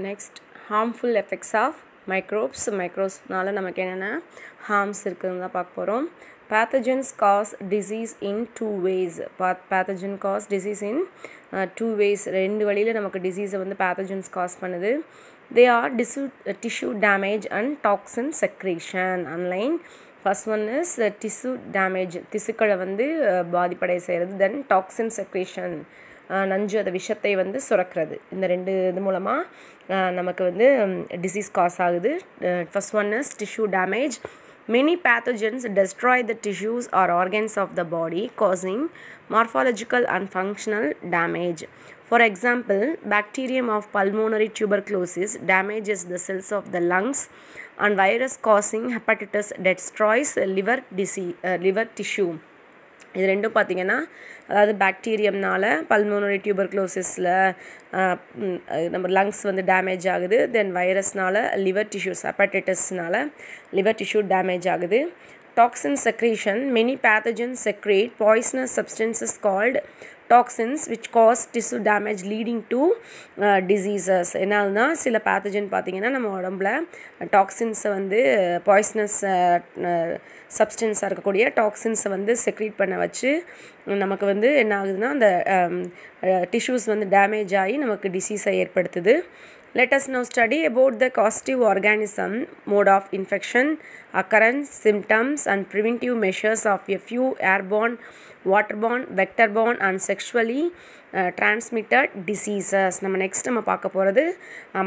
Next, harmful effects of microbes. Microbesனால நமக்கு என்னென்ன harms இருக்குதுன்னு தான் பார்க்க போகிறோம். Pathogens cause disease in two ways. Pathogen cause disease in two ways. ரெண்டு வழியில் நமக்கு டிசீஸை வந்து pathogens cause பண்ணுது. They are tissue damage and toxin secretion. Online first one is tissue damage. திசுக்களை வந்து பாதிப்படைய செய்கிறது. Then toxin secretion. நஞ்சு அந்த விஷத்தை வந்து சுரக்கிறது. இந்த ரெண்டு இது மூலமாக நமக்கு வந்து டிசீஸ் காஸ் ஆகுது. First one is tissue damage. Many pathogens destroy the tissues or organs of the body, causing morphological and functional damage. For example, bacterium of pulmonary tuberculosis damages the cells of the lungs, and virus causing hepatitis destroys liver tissue. இது ரெண்டும் பார்த்திங்கன்னா அதாவது பாக்டீரியம்னால pulmonary டியூபர்குலோசிஸில் நம்ம lungs வந்து damage ஆகுது. Then வைரஸ்னால liver tissues ஹெப்படைட்டிஸ்னால liver tissue damage ஆகுது. Toxin secretion. Many pathogens secrete poisonous substances called toxins which cause tissue damage leading to diseases. என்னதுன்னா சில பேத்தஜன் பார்த்திங்கன்னா நம்ம உடம்புல டாக்ஸின்ஸை வந்து பாய்சனஸ் சப்ஸ்டன்ஸாக இருக்கக்கூடிய டாக்ஸின்ஸை வந்து செக்ரீட் பண்ண வச்சு நமக்கு வந்து என்ன ஆகுதுன்னா அந்த டிஷ்யூஸ் வந்து டேமேஜ் ஆகி நமக்கு டிசீஸை ஏற்படுத்துது. Let us now study about the causative organism, mode of infection, occurrence, symptoms and preventive measures of a few airborne, waterborne, vector-borne and sexually transmitted diseases. நம்ம நெக்ஸ்ட் நம்ம பார்க்க போகிறது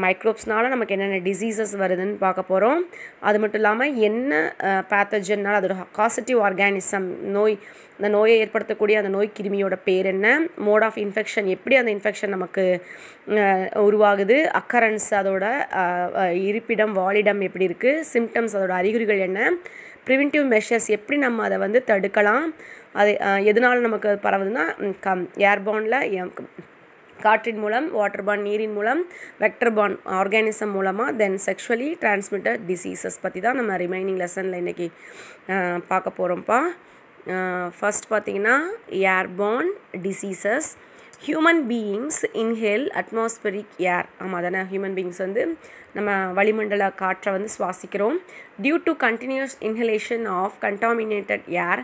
மைக்ரோப்ஸ்னால நமக்கு என்னென்ன டிசீசஸ் வருதுன்னு பார்க்க போகிறோம். அது மட்டும் இல்லாமல் என்ன பேத்தஜன்னால் அதோட காசட்டிவ் ஆர்கானிசம் நோய், அந்த நோயை ஏற்படுத்தக்கூடிய அந்த நோய் கிருமியோட பேர் என்ன, மோட் ஆஃப் இன்ஃபெக்ஷன் எப்படி அந்த இன்ஃபெக்ஷன் நமக்கு உருவாகுது, அக்கரன்ஸ் அதோட இருப்பிடம் வாழிடம் எப்படி இருக்குது, சிம்டம்ஸ் அதோட அறிகுறிகள் என்ன, ப்ரிவென்டிவ் மெஷர்ஸ் எப்படி நம்ம அதை வந்து தடுக்கலாம், அது எதனால் நமக்கு பரவுதுன்னா ஏர்பார்னில் காற்றின் மூலம், வாட்டர்பார்ன் நீரின் மூலம், வெக்டர்பார்ன் ஆர்கானிசம் மூலமாக, தென் செக்ஷுவலி டிரான்ஸ்மிட்டட் டிசீசஸ் பற்றி தான் நம்ம ரிமைனிங் லெசனில் இன்றைக்கி பார்க்க போகிறோம்ப்பா. ஃபர்ஸ்ட் பார்த்திங்கன்னா airborne diseases. Human beings inhale atmospheric air. ஆமாம் தானே, ஹியூமன் பீயிங்ஸ் வந்து நம்ம வளிமண்டல காற்றை வந்து சுவாசிக்கிறோம். Due to continuous inhalation of contaminated air,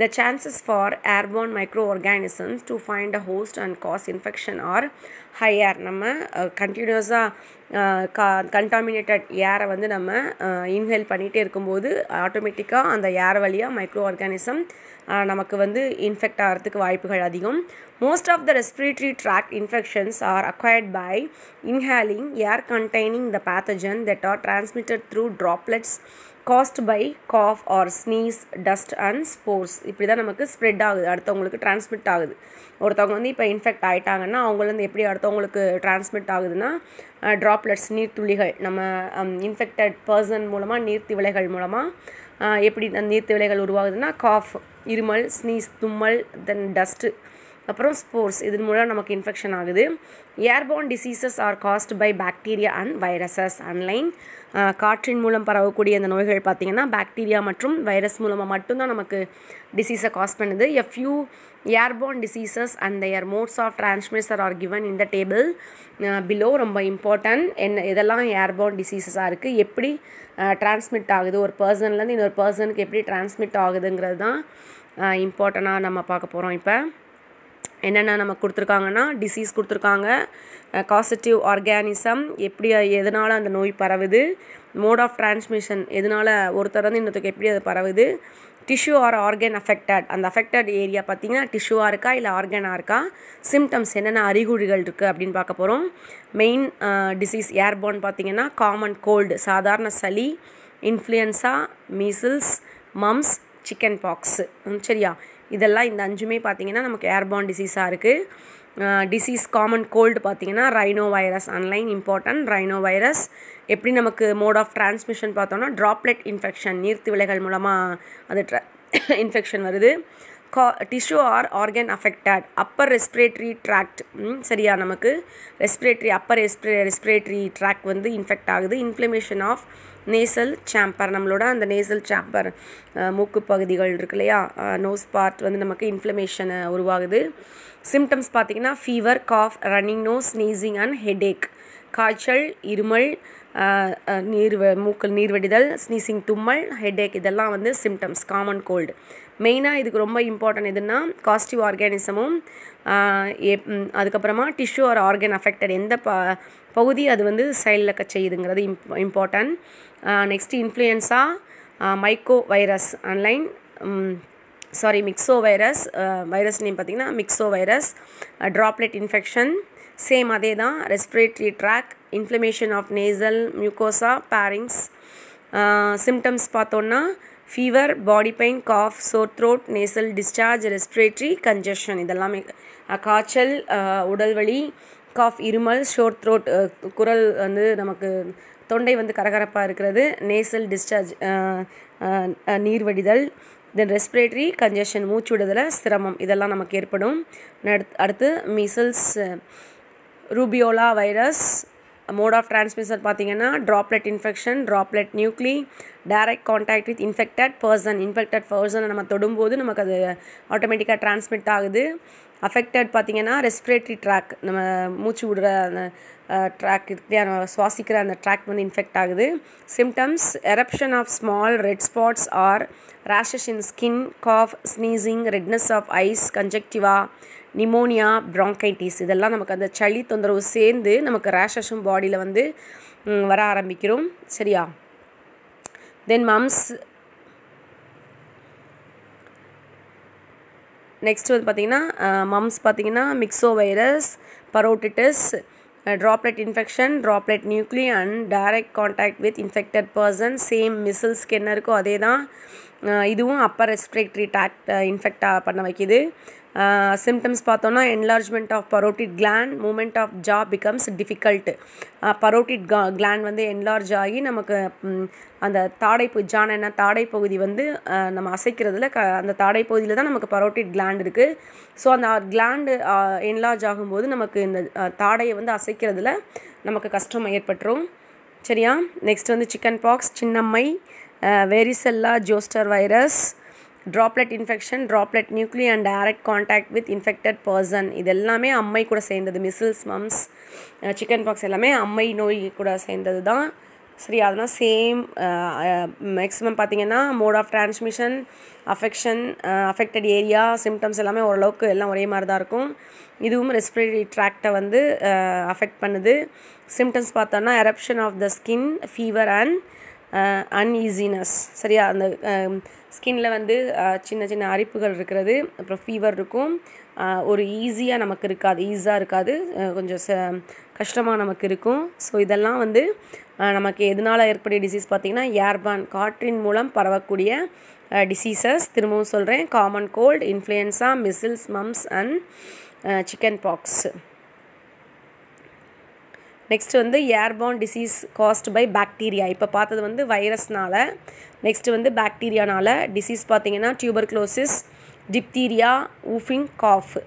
the chances for airborne microorganisms to find a host and cause infection are higher. நம்ம கண்டினியூஸாக கண்டாமினேட்டட் ஏரை வந்து நம்ம இன்ஹேல் பண்ணிகிட்டே இருக்கும்போது ஆட்டோமேட்டிக்காக அந்த ஏர் வழியாக மைக்ரோ ஆர்கானிசம் நமக்கு வந்து இன்ஃபெக்ட் ஆகிறதுக்கு வாய்ப்புகள் அதிகம். Most of the respiratory tract infections are acquired by inhaling air containing the pathogen that are transmitted through droplets caused by cough or sneeze, dust and spores. இப்படி தான் நமக்கு ஸ்ப்ரெட் ஆகுது, அடுத்தவங்களுக்கு டிரான்ஸ்மிட் ஆகுது. ஒருத்தவங்க வந்து இப்போ இன்ஃபெக்ட் ஆகிட்டாங்கன்னா அவங்கலேருந்து எப்படி அடுத்தவங்களுக்கு டிரான்ஸ்மிட் ஆகுதுன்னா ட்ராப்லெட்ஸ் நீர்த்துளிகள், நம்ம இன்ஃபெக்டட் பர்சன் மூலமாக நீர்த்திவளைகள் மூலமாக எப்படி அந்த நீர்த்திவளைகள் உருவாகுதுன்னா காஃப், இருமல், ஸ்னீஸ், தும்மல், தென் டஸ்ட்டு, அப்புறம் ஸ்போர்ஸ், இதன் மூலம் நமக்கு இன்ஃபெக்ஷன் ஆகுது. Airborne diseases are caused by bacteria and viruses. Online காற்றின் மூலம் பரவக்கூடிய இந்த நோய்கள் பார்த்திங்கன்னா பாக்டீரியா மற்றும் வைரஸ் மூலமாக மட்டும்தான் நமக்கு டிசீஸை காஸ் பண்ணுது. A few airborne diseases and their modes of transmission are given in the table below. ரொம்ப இம்பார்ட்டன்ட். இதெல்லாம் ஏர்பார்ன் டிசீஸஸாக இருக்குது, எப்படி டிரான்ஸ்மிட் ஆகுது, ஒரு பர்சன்லேருந்து இன்னொரு பர்சனுக்கு எப்படி டிரான்ஸ்மிட் ஆகுதுங்கிறது தான் இம்பார்ட்டண்ட்டாக நம்ம பார்க்க போகிறோம். இப்போ என்னென்ன நம்ம கொடுத்துருக்காங்கன்னா டிசீஸ் கொடுத்துருக்காங்க, காசட்டிவ் ஆர்கானிசம் எப்படி எதனால் அந்த நோய் பரவுது, மோட் ஆஃப் டிரான்ஸ்மிஷன் எதனால் ஒருத்தர் வந்து இன்னொருத்தருக்கு எப்படி அது பரவுது, டிஷ்யூ ஆர் ஆர்கன் அஃபெக்டட், அந்த அஃபெக்டட் ஏரியா பார்த்திங்கன்னா டிஷ்யூவாக இருக்கா இல்லை ஆர்கனாக இருக்கா, சிம்டம்ஸ் என்னென்ன அறிகுறிகள் இருக்குது அப்படின்னு பார்க்க போகிறோம். மெயின் டிசீஸ் ஏர்பார்ன் பார்த்திங்கன்னா காமன் கோல்டு, சாதாரண சளி, influenza, measles, mumps, chicken pox. சரியா, இதெல்லாம் இந்த அஞ்சுமே பார்த்திங்கன்னா நமக்கு ஏர்பார்ன் டிசீஸாக இருக்குது. டிசீஸ் காமன் கோல்டு பார்த்திங்கன்னா rhino virus. Online important. Rhino virus எப்படி நமக்கு மோட் ஆஃப் டிரான்ஸ்மிஷன் பார்த்தோம்னா ட்ராப்லெட் இன்ஃபெக்ஷன், நீர்த்திவளைகள் மூலமாக அது இன்ஃபெக்ஷன் வருது. Tissue or organ affected. Upper respiratory tract, சரியா, நமக்கு அப்பர் ரெஸ்பிரேட்டரி ட்ராக்ட் வந்து இன்ஃபெக்ட் ஆகுது. இன்ஃப்ளமேஷன் ஆஃப் நேசல் சாம்பர், நம்மளோட அந்த நேசல் சாம்பர் மூக்கு பகுதிகள் இருக்கு இல்லையா, நோஸ் பார்ட் வந்து நமக்கு இன்ஃப்ளமேஷனை உருவாகுது. சிம்டம்ஸ் பார்த்திங்கன்னா fever, cough, running nose, sneezing and headache. காய்ச்சல், இருமல், மூக்கில் நீர் வடிதல், ஸ்னீசிங், தும்மல், ஹெட்டேக் இதெல்லாம் வந்து சிம்டம்ஸ் காமன் கோல்டு. மெயினாக இதுக்கு ரொம்ப இம்பார்ட்டன்ட் எதுன்னா காஸ்டிவ் ஆர்கானிசமும் அதுக்கப்புறமா டிஷ்யூ ஆர் ஆர்கன் அஃபெக்டட் எந்த பகுதி அது வந்து செயலிழக்க செய்யுதுங்கிறது important. Next influenza, myco virus online myxo virus, virus name பார்த்திங்கன்னா myxo virus, droplet infection same அதே தான். Respiratory tract, inflammation of nasal mucosa, பேரிங்ஸ். சிம்டம்ஸ் பார்த்தோன்னா fever, body pain, cough, sore throat, nasal discharge, respiratory congestion இதெல்லாமே காய்ச்சல், உடல் வலி, cough, இருமல், ஷோர் த்ரோட் குரல் வந்து நமக்கு தொண்டை வந்து கரகரப்பாக இருக்கிறது, நேசல் டிஸ்சார்ஜ் நீர் வடிதல், தென் ரெஸ்பிரேட்டரி கன்ஜஷன் மூச்சு விடுதலை சிரமம் இதெல்லாம் நமக்கு ஏற்படும். அடுத்து measles, rubeola virus, mode of transmission பார்த்திங்கன்னா droplet infection, droplet nuclei, direct contact with infected பர்சனை நம்ம தொடும்போது நமக்கு அது ஆட்டோமேட்டிக்காக டிரான்ஸ்மிட் ஆகுது. அஃபெக்டட் பார்த்திங்கன்னா ரெஸ்பிரேட்டரி ட்ராக், நம்ம மூச்சு விடுற அந்த ட்ராக் நம்ம சுவாசிக்கிற அந்த ட்ராக் வந்து இன்ஃபெக்ட் ஆகுது. Symptoms eruption of small red spots or rashes in skin, cough, sneezing, redness of eyes, conjunctiva, pneumonia, bronchitis இதெல்லாம் நமக்கு அந்த சளி தொந்தரவு சேர்ந்து நமக்கு ரேஷஸும் பாடியில் வந்து வர ஆரம்பிக்கிறோம். சரியா? தென் மம்ஸ். நெக்ஸ்ட் வந்து பார்த்திங்கன்னா மம்ஸ் பார்த்திங்கன்னா myxo virus, parotitis, droplet infection, droplet nuclei and direct contact with infected person. Same மிசில்ஸ்க்கு என்ன இருக்கோ அதே தான் இதுவும் அப்பர் ரெஸ்பிரேட்டரி ட்ராக்ட் இன்ஃபெக்ட் பண்ண வைக்கிது. சிம்டம்ஸ் பார்த்தோன்னா enlargement of parotid gland, movement of jaw becomes difficult. Parotid gland வந்து என்லார்ஜ் ஆகி நமக்கு அந்த தாடை பகுதி வந்து நம்ம அசைக்கிறதுல அந்த தாடை பகுதியில் தான் நமக்கு பரோட்டிட் கிளாண்ட் இருக்குது. ஸோ அந்த கிளாண்டு என்லார்ஜ் ஆகும்போது நமக்கு இந்த தாடையை வந்து அசைக்கிறதுல நமக்கு கஷ்டம் ஏற்பட்டுரும். சரியா? நெக்ஸ்ட் வந்து chicken box, Chinnammai, வெரிசெல்லா zoster virus, droplet infection, droplet nuclei and direct contact with infected person இது எல்லாமே அம்மை கூட சேர்ந்தது. மிசில்ஸ், மம்ஸ், சிக்கன் பாக்ஸ் எல்லாமே அம்மை நோய் கூட சேர்ந்தது தான். சரி, அதெல்லாம் சேம். மேக்ஸிமம் பார்த்திங்கன்னா mode of transmission, affected area, symptoms எல்லாமே ஓரளவுக்கு எல்லாம் ஒரே மாதிரி தான் இருக்கும். இதுவும் ரெஸ்பிரேட்டரி ட்ராக்டை வந்து அஃபெக்ட் பண்ணுது. சிம்டம்ஸ் பார்த்தோன்னா eruption of the skin, fever and uneasiness. சரியா? அந்த ஸ்கின்ல வந்து சின்ன சின்ன அரிப்புகள் இருக்கிறது, அப்புறம் ஃபீவர் இருக்கும். ஒரு நமக்கு இருக்காது, கொஞ்சம் கஷ்டமாக நமக்கு இருக்கும். ஸோ இதெல்லாம் வந்து நமக்கு எதனால் ஏற்படைய டிசீஸ் பார்த்திங்கன்னா ஏர்பான், காற்றின் மூலம் பரவக்கூடிய டிசீசஸ். திரும்பவும் சொல்கிறேன், common cold, influenza, measles, mumps and chicken pox. Next வந்து airborne disease caused by bacteria. இப்போ பார்த்தது வந்து வைரஸ்னால. நெக்ஸ்ட் வந்து பாக்டீரியானால டிசீஸ் பார்த்திங்கன்னா tuberculosis, diphtheria, whooping cough.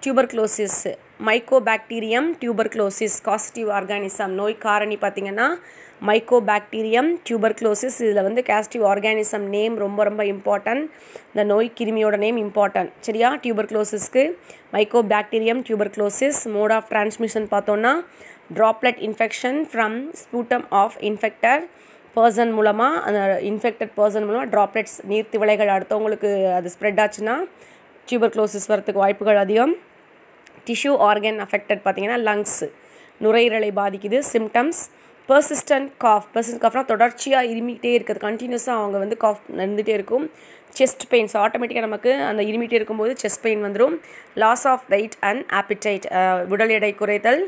Tuberculosis, mycobacterium tuberculosis causative organism. நோய் காரணி பார்த்திங்கன்னா மைக்கோபாக்டீரியம் டியூபர்குலோசிஸ். இதில் வந்து காஸ்டிவ் ஆர்கானிசம் நேம் ரொம்ப ரொம்ப இம்பார்ட்டன்ட். இந்த நோய் கிருமியோட நேம் இம்பார்ட்டன்ட். சரியா? டியூபர்குலோசிஸ்க்கு mycobacterium tuberculosis. Mode of transmission பார்த்தோன்னா droplet infection from sputum of infected person மூலமாக, அந்த இன்ஃபெக்டட் பர்சன் மூலமாக ட்ராப்லெட்ஸ் நீர்த்திவளைகள் அடுத்தவங்களுக்கு அது ஸ்ப்ரெட் ஆச்சுன்னா டியூபர்குலோசிஸ் வரத்துக்கு வாய்ப்புகள் அதிகம். டிஷ்யூ ஆர்கன் அஃபெக்டட் பார்த்திங்கன்னா லங்ஸ், நுரையீரலை பாதிக்குது. சிம்டம்ஸ் பெர்சிஸ்டன்ட் காஃப்னா தொடர்ச்சியாக இருமிகிட்டே இருக்குது, கண்டினியூஸாக அவங்க வந்து காஃப் இருந்துகிட்டே இருக்கும். செஸ்ட் பெயின்ஸ், ஆட்டோமேட்டிக்காக நமக்கு அந்த இருமிகிட்டே இருக்கும்போது செஸ்ட் பெயின் வந்துடும். Loss of weight and appetite, உடல் எடை குறைதல்.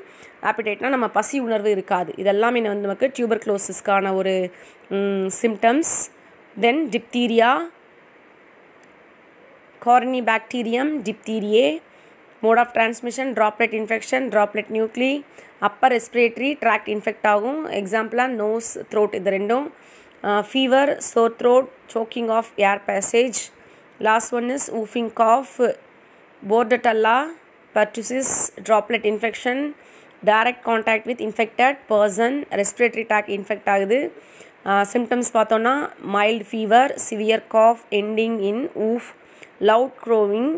ஆப்பிடைட்னா நம்ம பசி உணர்வு இருக்காது. இதெல்லாமே வந்து நமக்கு டியூபர்குலோசிஸ்க்கான ஒரு symptoms. Then diphtheria, corynebacterium diphtheriae. Mode of transmission droplet infection, droplet nuclei. Upper respiratory tract infect ஆகும். எக்ஸாம்பிளாக நோஸ், த்ரோட் இது ரெண்டும். Fever, sore throat, choking of air passage. Last one is whooping cough, bordetella, pertussis, droplet infection, direct contact with infected person, respiratory tract infect ஆகுது. Symptoms பார்த்தோன்னா mild fever, severe cough ending in woof, loud crowing,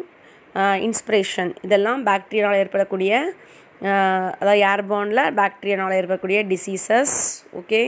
inspiration. இதெல்லாம் பாக்டீரியாவில் ஏற்படக்கூடிய அதாவது ஏர்பார்னில் பாக்டீரியானால் ஏற்படக்கூடிய diseases. Okay.